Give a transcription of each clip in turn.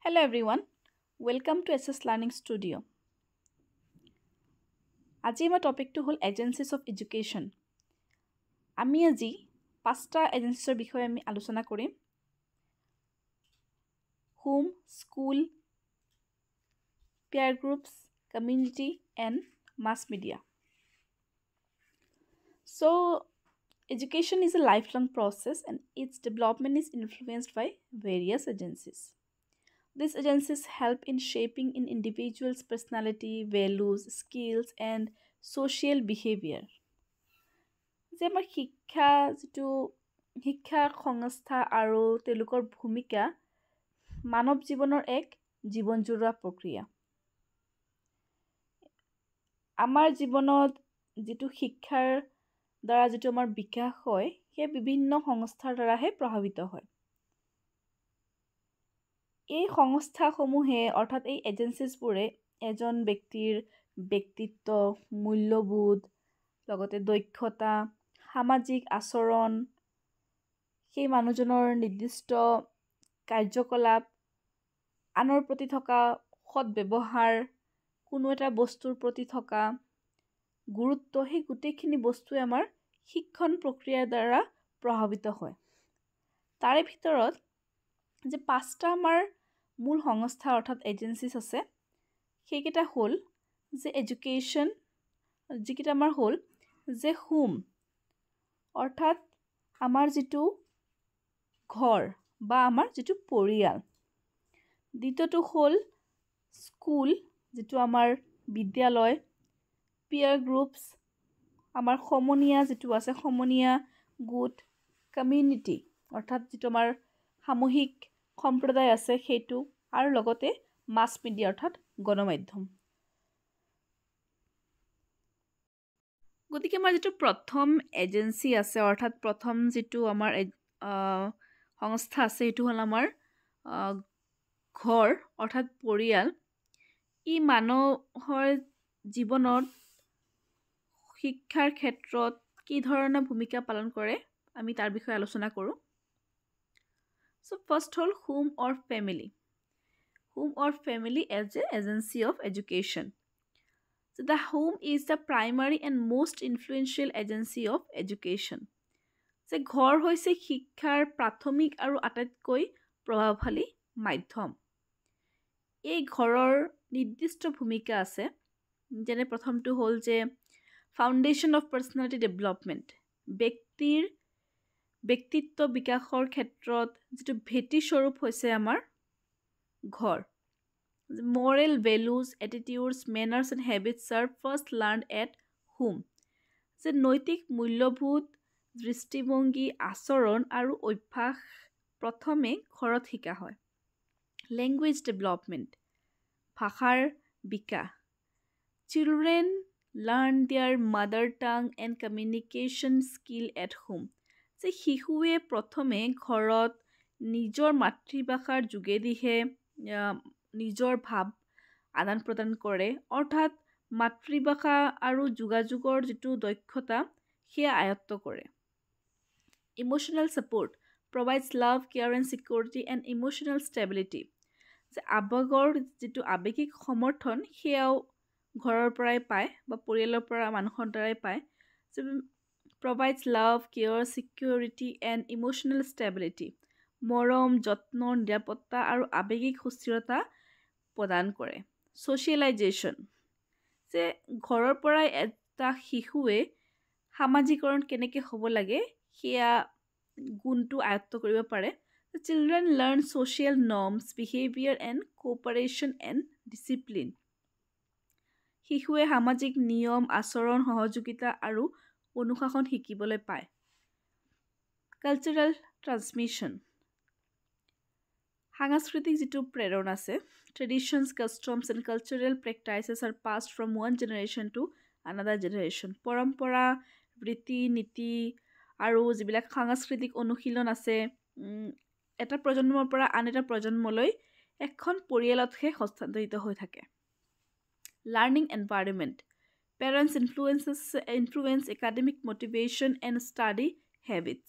Hello everyone, welcome to SS Learning Studio. আজি আমাৰ টপিকটো হ'ল এজেঞ্চিজ অফ এডুকেশ্যন। আমি আজি 5টা এজেঞ্চিছৰ বিষয়ে আমি আলোচনা কৰিম। Home, school, peer groups, community and mass media. So, education is a lifelong process and its development is influenced by various agencies. These agencies help in shaping an individual's personality, values, skills, and social behavior. যে আমাৰ শিক্ষা সংস্থা আৰু তেওঁলোকৰ ভূমিকা মানৱ জীৱনৰ এক জীৱনজোৰা প্ৰক্ৰিয়া। আমাৰ জীৱনত যিটো শিক্ষাৰ দ্বাৰা যিটো আমাৰ বিকাশ হয় সেই বিভিন্ন সংস্থাৰ দ্বাৰাহে প্ৰভাৱিত হয়। এই সংস্থাসমূহে অৰ্থাৎ এই এজেঞ্চিছবোৰে এজন ব্যক্তিৰ ব্যক্তিত্ব, মূল্যবোধ, লগতে দক্ষতা, সামাজিক আচৰণ, সেই মানুহজনৰ নিৰ্দিষ্ট কাৰ্যকলাপ, আনৰ প্ৰতি থকা সৎব্যৱহাৰ, কোনো এটা বস্তুৰ প্ৰতি থকা গুৰুত্ব, সেই গোটেইখিনি বস্তুৱে আমাৰ শিক্ষণ প্ৰক্ৰিয়াৰ দ্বাৰা প্ৰভাৱিত হয়। তাৰে ভিতৰত যে 5টা আমাৰ মূল সংস্থা অৰ্থাৎ এজেঞ্চিছ আছে, সেইকেইটা হ'ল যে এডুকেশ্যন, যিকেইটা আমাৰ হ'ল যে হোম অৰ্থাৎ আমাৰ যিটো ঘৰ বা আমাৰ যিটো পৰিয়াল। দ্বিতীয়টো হ'ল স্কুল, যিটো আমাৰ বিদ্যালয়, পিয়াৰ গ্ৰুপছ, আমাৰ সমনীয়া যিটো আছে সমনীয়া গোট, কমিউনিটি অৰ্থাৎ যিটো আমাৰ সামূহিক সম্প্ৰদায় আছে সেইটো, আৰু লগতে মাছ মিডিয়া অৰ্থাৎ গণমাধ্যম। গতিকে আমাৰ যিটো প্ৰথম এজেঞ্চি আছে অৰ্থাৎ প্ৰথম যিটো আমাৰ সংস্থা আছে সেইটো হ'ল আমাৰ ঘৰ অৰ্থাৎ পৰিয়াল। ই মানুহৰ জীৱনত শিক্ষাৰ ক্ষেত্ৰত কি ধৰণৰ ভূমিকা পালন কৰে আমি তাৰ বিষয়ে আলোচনা কৰোঁ। So first হ'ল home or family. Home or family as an agency of education. So the home is the primary and most influential agency of education. যে ঘৰ হৈছে শিক্ষাৰ প্ৰাথমিক আৰু আটাইতকৈ প্ৰভাৱশালী মাধ্যম। এই ঘৰৰ নিৰ্দিষ্ট ভূমিকা আছে, যেনে প্ৰথমটো হ'ল যে ফাউণ্ডেশ্যন অফ পাৰ্চনেলিটি ডেভেলপমেণ্ট, ব্যক্তিত্ব বিকাশৰ ক্ষেত্ৰত যিটো ভেটি স্বৰূপ হৈছে আমাৰ ঘৰ। Moral values, attitudes, manners and habits are first learn at home. যে নৈতিক মূল্যবোধ, দৃষ্টিভংগী, আচৰণ আৰু অভ্যাস প্ৰথমে ঘৰত শিকা হয়। লেংগুৱেজ ডেভেলপমেণ্ট, ভাষাৰ বিকাশ। চিলড্ৰেন লাৰ্ণ দেয়াৰ মাদাৰ টাং and communication skill at home. যে শিশুৱে প্ৰথমে ঘৰত নিজৰ মাতৃভাষাৰ যোগেদিহে নিজৰ ভাৱ আদান প্ৰদান কৰে, অৰ্থাৎ মাতৃভাষা আৰু যোগাযোগৰ যিটো দক্ষতা সেয়া আয়ত্ত কৰে। Emotional support provides love, care and security and emotional stability. যে আৱেগৰ যিটো আৱেগিক সমৰ্থন সেয়াও ঘৰৰ পৰাই পায় বা পৰিয়ালৰ পৰা মানুহৰ দ্বাৰাই পায়। যে provides love, care, security and emotional stability. মৰম, যত্ন, নিৰাপত্তা আৰু আৱেগিক সুস্থিৰতা প্ৰদান কৰে। ছ'চিয়েলাইজেশ্যন, যে ঘৰৰ পৰাই এটা শিশুৱে সামাজিকৰণ কেনেকৈ হ'ব লাগে সেয়া গুণটো আয়ত্ত কৰিব পাৰে। Children learn social norms, behaviour and cooperation and discipline. শিশুৱে সামাজিক নিয়ম, আচৰণ, সহযোগিতা আৰু অনুশাসন শিকিবলৈ পায়। কালচাৰেল ট্ৰান্সমিশ্যন, সাংস্কৃতিক যিটো প্ৰেৰণ আছে, traditions, customs and cultural practices are passed from one generation to another generation. পৰম্পৰা, ৰীতি নীতি আৰু যিবিলাক সাংস্কৃতিক অনুশীলন আছে এটা প্ৰজন্মৰ পৰা আন এটা প্ৰজন্মলৈ এখন পৰিয়ালতহে হস্তান্তৰিত হৈ থাকে। Learning environment, parents influence academic motivation and study habits.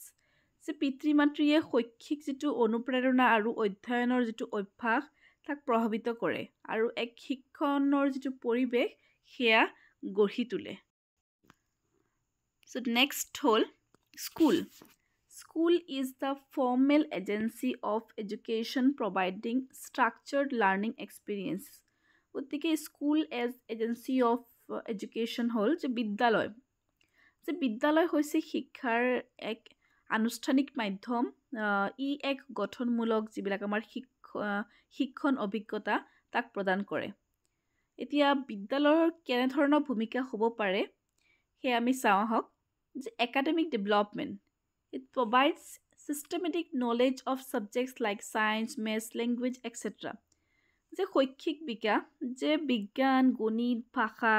যে পিতৃ মাতৃয়ে শৈক্ষিক যিটো অনুপ্ৰেৰণা আৰু অধ্যয়নৰ যিটো অভ্যাস তাক প্ৰভাৱিত কৰে আৰু এক শিক্ষণৰ যিটো পৰিৱেশ সেয়া গঢ়ি তোলে। So next হ'ল school. School is the formal agency of education providing structured learning experience. গতিকে school as agency of education হ'ল যে বিদ্যালয় হৈছে শিক্ষাৰ এক আনুষ্ঠানিক মাধ্যম। ই এক গঠনমূলক যিবিলাক আমাৰ শিক্ষণ অভিজ্ঞতা তাক প্ৰদান কৰে। এতিয়া বিদ্যালয়ৰ কেনেধৰণৰ ভূমিকা হ'ব পাৰে সেয়া আমি চাওঁ আহক। যে academic development, it provides systematic knowledge of subjects like science, maths, language et cetera. যে শৈক্ষিক বিকাশ, যে বিজ্ঞান, গণিত, ভাষা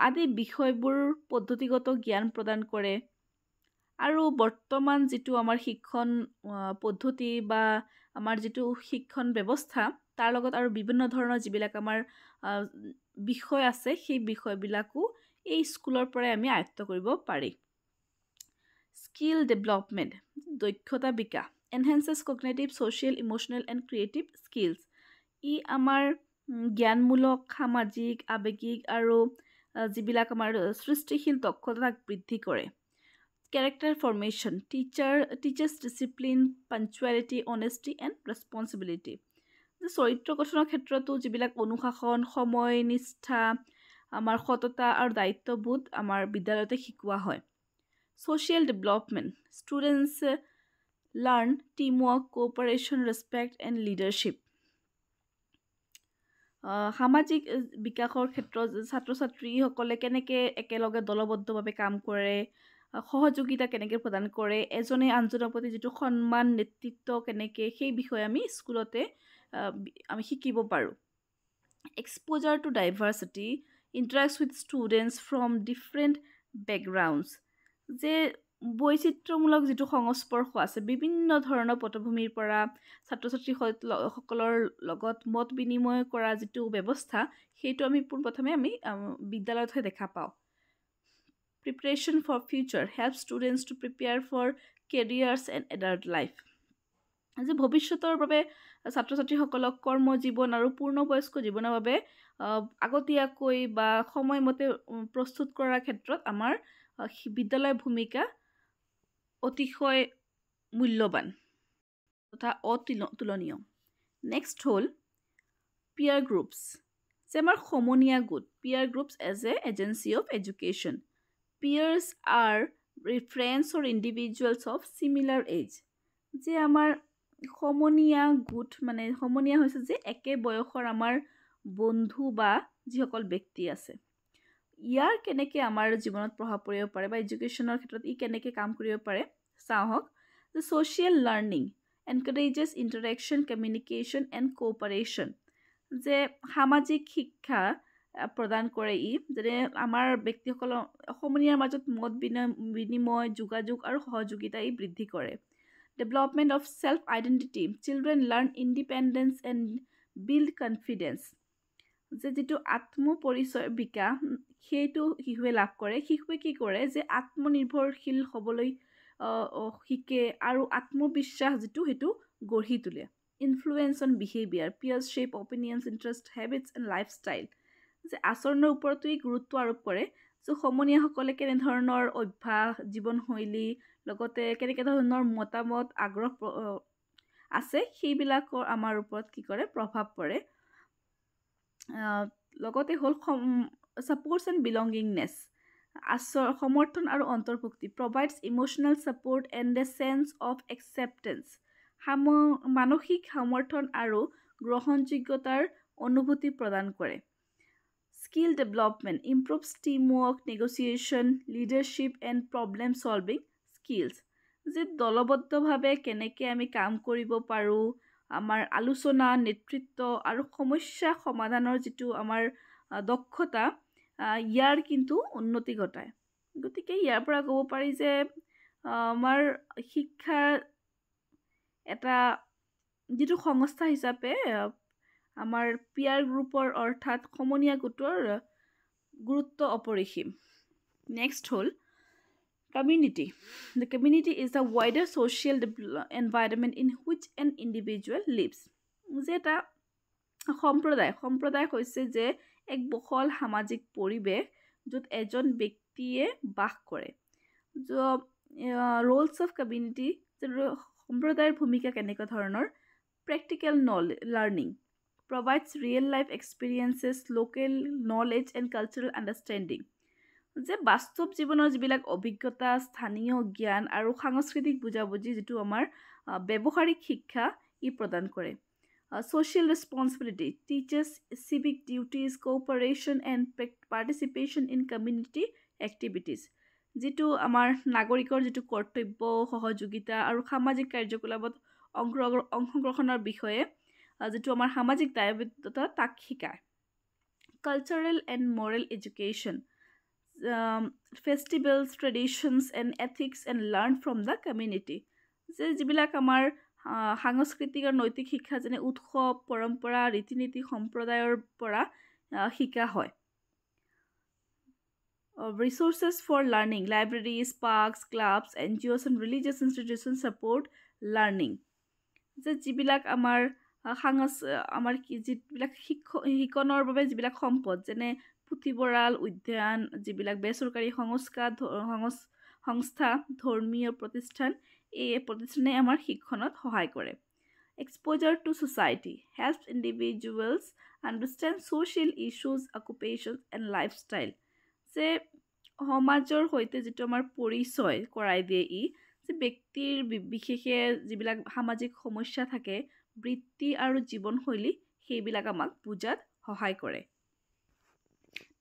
আদি বিষয়বোৰ পদ্ধতিগত জ্ঞান প্ৰদান কৰে। আৰু বৰ্তমান যিটো আমাৰ শিক্ষণ পদ্ধতি বা আমাৰ যিটো শিক্ষণ ব্যৱস্থা তাৰ লগত আৰু বিভিন্ন ধৰণৰ যিবিলাক আমাৰ বিষয় আছে সেই বিষয়বিলাকো এই স্কুলৰ পৰাই আমি আয়ত্ত কৰিব পাৰি। স্কিল ডেভেলপমেণ্ট, দক্ষতা বিকাশ, enhances cognitive, social, emotional and creative skills. ই আমাৰ জ্ঞানমূলক, সামাজিক, আৱেগিক আৰু যিবিলাক আমাৰ সৃষ্টিশীল দক্ষতাক বৃদ্ধি কৰে। Character formation, teachers discipline, punctuality, honesty and responsibility. চৰিত্ৰ গঠনৰ ক্ষেত্ৰতো যিবিলাক অনুশাসন, সময় নিষ্ঠা, আমাৰ সততা আৰু দায়িত্ববোধ আমাৰ বিদ্যালয়তে শিকোৱা হয়। Social development, students learn teamwork, cooperation, respect and leadership. সামাজিক বিকাশৰ ক্ষেত্ৰত ছাত্ৰ ছাত্ৰীসকলে কেনেকৈ একেলগে দলবদ্ধভাৱে কাম কৰে, সহযোগিতা কেনেকৈ প্ৰদান কৰে, এজনে আনজনৰ প্ৰতি যিটো সন্মান, নেতৃত্ব কেনেকৈ, সেই বিষয়ে আমি স্কুলতে আমি শিকিব পাৰোঁ। Exposure to diversity, interact with students from different backgrounds. যে বৈচিত্ৰ্যমূলক যিটো সংস্পৰ্শ আছে, বিভিন্ন ধৰণৰ পটভূমিৰ পৰা ছাত্ৰ ছাত্ৰীসকলৰ লগত মত বিনিময় কৰা যিটো ব্যৱস্থা, সেইটো আমি পোনপ্ৰথমে আমি বিদ্যালয়তহে দেখা পাওঁ। Preparation for future, help students to prepare for careers and adult life. যে ভৱিষ্যতৰ বাবে ছাত্ৰ ছাত্ৰীসকলক কৰ্মজীৱন আৰু পূৰ্ণবয়স্ক জীৱনৰ বাবে আগতীয়াকৈ বা সময়মতে প্ৰস্তুত কৰাৰ ক্ষেত্ৰত আমাৰ বিদ্যালয়ৰ ভূমিকা অতিশয় মূল্যৱান তথা অতুলনীয়। নেক্সট হ'ল পিয়াৰ গ্ৰুপছ, যে আমাৰ সমনীয়া গোট। Peer groups as a agency of education. Peers are friends or individuals of similar age. যে আমাৰ সমনীয়া গোট, মানে সমনীয়া হৈছে যে একে বয়সৰ আমাৰ বন্ধু বা যিসকল ব্যক্তি আছে। ইয়াৰ কেনেকৈ আমাৰ জীৱনত প্ৰভাৱ পৰিব পাৰে বা এডুকেশ্যনৰ ক্ষেত্ৰত ই কেনেকৈ কাম কৰিব পাৰে চাওঁ আহক। যে social learning encourages interaction, communication and cooperation. যে সামাজিক শিক্ষা প্ৰদান কৰে ই, যেনে আমাৰ ব্যক্তিসকলৰ সমনীয়াৰ মাজত মত বিনিময়, যোগাযোগ আৰু সহযোগিতা ই বৃদ্ধি কৰে। Development of self identity, children learn independence and build confidence. যে যিটো আত্মপৰিচয় বিকাশ সেইটো শিশুৱে লাভ কৰে। শিশুৱে কি কৰে, যে আত্মনিৰ্ভৰশীল হ'বলৈ শিকে আৰু আত্মবিশ্বাস যিটো সেইটো গঢ়ি তোলে। Influence on behaviour, peers shape opinions, interest, habits and lifestyle. যে আচৰণৰ ওপৰতো ই গুৰুত্ব আৰোপ কৰে, যে সমনীয়াসকলে কেনেধৰণৰ অভ্যাস, জীৱনশৈলী, লগতে কেনেকৈ ধৰণৰ মতামত, আগ্ৰহ আছে সেইবিলাকৰ আমাৰ ওপৰত কি কৰে, প্ৰভাৱ পৰে। লগতে হ'ল ছাপৰ্টছ এণ্ড বিলংগিংনেছ, সমৰ্থন আৰু অন্তৰ্ভুক্তি। Provides emotional support and a sense of acceptance. মানসিক সমৰ্থন আৰু গ্ৰহণযোগ্যতাৰ অনুভূতি প্ৰদান কৰে। Skill development improves teamwork, negotiation, leadership and problem solving skills. যে দলবদ্ধভাৱে কেনেকৈ আমি কাম কৰিব পাৰোঁ, আমাৰ আলোচনা, নেতৃত্ব আৰু সমস্যা সমাধানৰ যিটো আমাৰ দক্ষতা, ইয়াৰ কিন্তু উন্নতি ঘটায়। গতিকে ইয়াৰ পৰা ক'ব পাৰি যে আমাৰ শিক্ষাৰ এটা যিটো সংস্থা হিচাপে আমাৰ পিয়াৰ গ্ৰুপৰ অৰ্থাৎ সমনীয়া গোটৰ গুৰুত্ব অপৰিসীম। নেক্সট হ'ল community. The community is the wider social environment in which an individual lives. যে এটা সম্প্ৰদায় হৈছে যে এক বহল সামাজিক পৰিৱেশ য'ত এজন ব্যক্তিয়ে বাস কৰে। ৰোলছ অফ কমিউনিটি, সম্প্ৰদায়ৰ ভূমিকা কেনেকুৱা ধৰণৰ? Practical learning provides real life experiences, local knowledge and cultural understanding. যে বাস্তৱ জীৱনৰ যিবিলাক অভিজ্ঞতা, স্থানীয় জ্ঞান আৰু সাংস্কৃতিক বুজাবুজি যিটো আমাৰ ব্যৱহাৰিক শিক্ষা ই প্ৰদান কৰে। Social responsibility teaches civic duties, cooperation and participation in community activities. যিটো আমাৰ নাগৰিকৰ যিটো কৰ্তব্য, সহযোগিতা আৰু সামাজিক কাৰ্যকলাপত অংশগ্ৰহণৰ বিষয়ে যিটো আমাৰ সামাজিক দায়বদ্ধতা তাক শিকায়। Cultural and moral education, festivals, traditions and ethics and learn from the community. যিবিলাক আমাৰ সাংস্কৃতিক আৰু নৈতিক শিক্ষা যেনে উৎসৱ, পৰম্পৰা, ৰীতি নীতি সম্প্ৰদায়ৰ পৰা শিকা হয়। Resources for learning, libraries, parks, clubs, NGOs and religious institutions support learning. যিবিলাক আমাৰ যিবিলাক শিক্ষণৰ বাবে যিবিলাক সম্পদ যেনে পুথিভঁৰাল, উদ্যান, যিবিলাক বেচৰকাৰী সংস্থা, ধৰ্মীয় প্ৰতিষ্ঠান, এই প্ৰতিষ্ঠানে আমাৰ শিক্ষণত সহায় কৰে। Exposure to society helps individuals understand social issues, occupations and lifestyle. যে সমাজৰ সৈতে যিটো আমাৰ পৰিচয় কৰাই দিয়ে যে ব্যক্তিৰ বিশেষে যিবিলাক সামাজিক সমস্যা থাকে, বৃত্তি আৰু জীৱনশৈলী, সেইবিলাক আমাক বুজাত সহায় কৰে।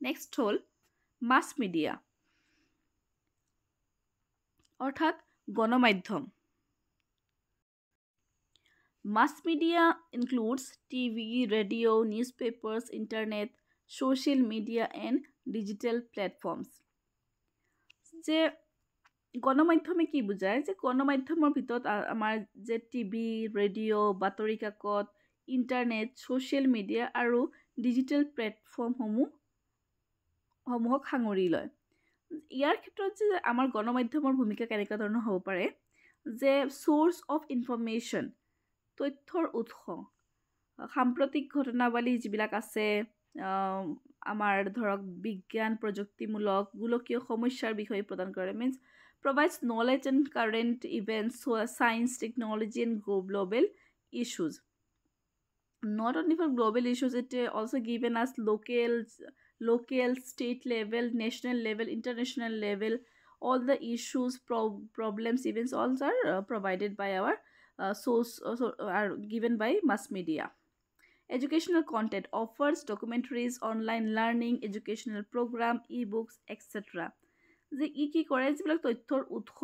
নেক্সট হ'ল মাছ মিডিয়া, অৰ্থাৎ গণমাধ্যম। Mass media includes TV, radio, newspapers, internet, social media and digital platforms. যে গণমাধ্যমে কি বুজায়? যে গণমাধ্যমৰ ভিতৰত আমাৰ যে টিভি, ৰেডিঅ', বাতৰি কাকত, ইণ্টাৰনেট, ছ'চিয়েল মিডিয়া আৰু ডিজিটেল প্লেটফৰ্মসমূহক সাঙুৰি লয়। ইয়াৰ ক্ষেত্ৰত যে আমাৰ গণমাধ্যমৰ ভূমিকা কেনেকুৱা ধৰণৰ হ'ব পাৰে? যে চ'ৰ্চ অফ ইনফৰ্মেশ্যন, তথ্যৰ উৎস, সাম্প্ৰতিক ঘটনাৱলী যিবিলাক আছে, আমাৰ ধৰক বিজ্ঞান, প্ৰযুক্তিমূলক, গোলকীয় সমস্যাৰ বিষয়ে প্ৰদান কৰে। Means provides knowledge and current events, science, technology and global issues. Not only for global issues, it also given us local, state level, national level, international level, all the issues, problems, events, all are provided by our are given by mass media. Educational content offers documentaries, online learning, educational program, e-books, etc. যে কি কৰে? যিবিলাক তথ্যৰ উৎস,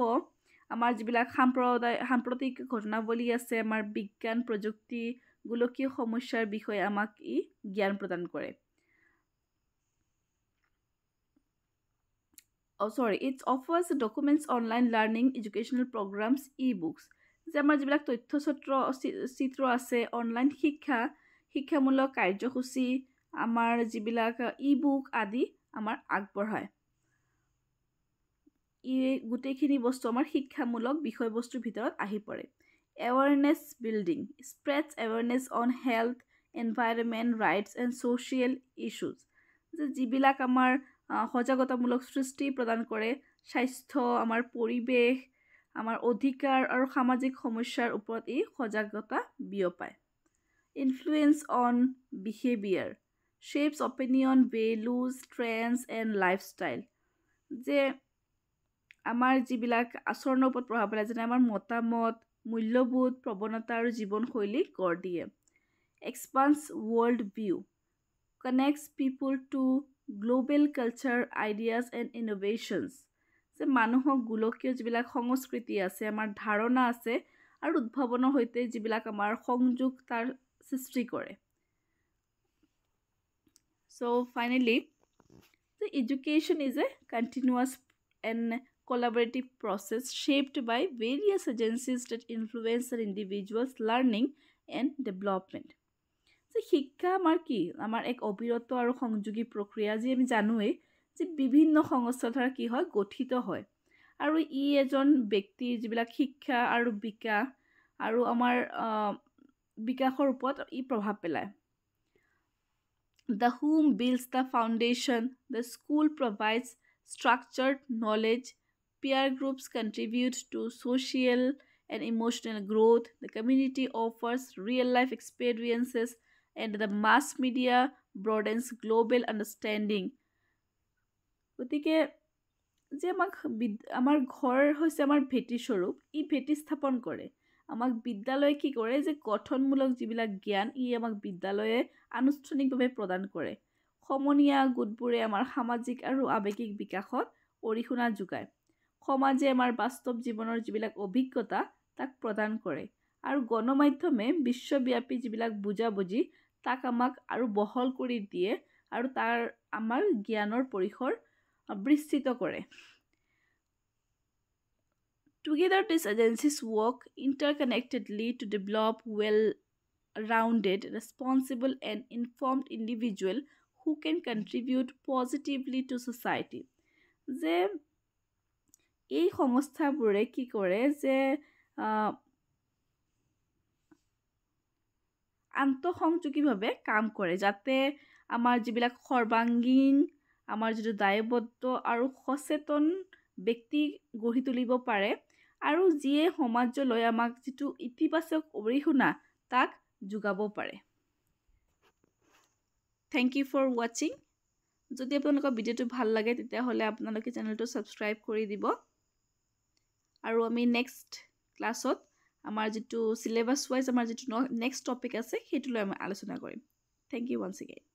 আমাৰ যিবিলাক সাম্প্ৰতিক ঘটনাৱলী আছে, আমাৰ বিজ্ঞান, প্ৰযুক্তি, গোলকীয় সমস্যাৰ বিষয়ে আমাক জ্ঞান প্ৰদান কৰে। It offers documents, online learning, educational programs, e-books. যে আমাৰ যিবিলাক তথ্যচিত্ৰ আছে, অনলাইন শিক্ষামূলক কাৰ্যসূচী, আমাৰ যিবিলাক ই-বুক আদি আমাৰ আগবঢ়ায়। গোটেইখিনি বস্তু আমাৰ শিক্ষামূলক বিষয়বস্তুৰ ভিতৰত আহি পৰে। Awareness building spreads awareness on health, environment, rights and social issues. যে যিবিলাক আমাৰ সজাগতামূলক সৃষ্টি প্ৰদান কৰে, স্বাস্থ্য, আমাৰ পৰিৱেশ, আমাৰ অধিকাৰ আৰু সামাজিক সমস্যাৰ ওপৰত সজাগতা বিয়পায়। Influence on behavior shapes opinion, values, trends and lifestyle. যে আমাৰ যিবিলাক আচৰণৰ ওপৰত প্ৰভাৱ পেলায়, যেনে আমাৰ মতামত, মূল্যবোধ, প্ৰৱণতা আৰু জীৱনশৈলী গঢ় দিয়ে। Expands world view, connects people to global culture, ideas and innovations. যে মানুহক গোলকীয় যিবিলাক সংস্কৃতি আছে, আমাৰ ধাৰণা আছে আৰু উদ্ভাৱনৰ সৈতে যিবিলাক আমাৰ সংযোগ তাৰ সৃষ্টি কৰে। So finally, the education is a continuous and collaborative process shaped by various agencies that influence an individual's learning and development. যে শিক্ষা আমাৰ কি? আমাৰ এক অবিৰত আৰু সংযোগী প্ৰক্ৰিয়া, যি আমি জানোৱেই যে বিভিন্ন সংস্থাৰ দ্বাৰা কি হয়, গঠিত হয় আৰু এজন ব্যক্তিৰ যিবিলাক শিক্ষা আৰু বিকাশ আৰু আমাৰ বিকাশৰ ওপৰত প্ৰভাৱ পেলায়। The home builds the foundation, the school provides structured knowledge, peer groups contribute to social and emotional growth, the community offers real life experiences, and the mass media broadens global understanding. গতিকে যে আমাৰ ঘৰ হৈছে আমাৰ ভেটি স্বৰূপ, ই ভেটি স্থাপন কৰে। আমাক বিদ্যালয়ে কি কৰে যে গঠনমূলক যিবিলাক জ্ঞান ই আমাক বিদ্যালয়ে আনুষ্ঠানিকভাৱে প্ৰদান কৰে। সমনীয়া গোটবোৰে আমাৰ সামাজিক আৰু আৱেগিক বিকাশত অৰিহণা যোগায়। সমাজে আমাৰ বাস্তৱ জীৱনৰ যিবিলাক অভিজ্ঞতা তাক প্ৰদান কৰে, আৰু গণমাধ্যমে বিশ্বব্যাপী যিবিলাক বুজাবুজি তাক আমাক আৰু বহল কৰি দিয়ে, আৰু তাৰ আমাৰ জ্ঞানৰ পৰিসৰ বিস্তৃত কৰে। Together, these agencies work interconnectedly to develop well-rounded, responsible, and informed individual who can contribute positively to society. যে এই সংস্থাবোৰে কি কৰে যে আন্তঃসংযোগীভাৱে কাম কৰে, যাতে আমাৰ যিবিলাক সৰ্বাংগীন আমাৰ যিটো দায়বদ্ধ আৰু সচেতন ব্যক্তি গঢ়ি তুলিব পাৰে, আৰু যিয়ে সমাজলৈ আমাক যিটো ইতিবাচক অৰিহণা তাক যোগাব পাৰে। থেংক ইউ ফৰ ৱাচিং। যদি আপোনালোকৰ ভিডিঅ'টো ভাল লাগে তেতিয়াহ'লে আপোনালোকে চেনেলটো ছাবস্ক্ৰাইব কৰি দিব, আৰু আমি নেক্সট ক্লাছত আমাৰ যিটো চিলেবাছ ৱাইজ আমাৰ যিটো নেক্সট টপিক আছে সেইটো লৈ আমি আলোচনা কৰিম। Thank you once again.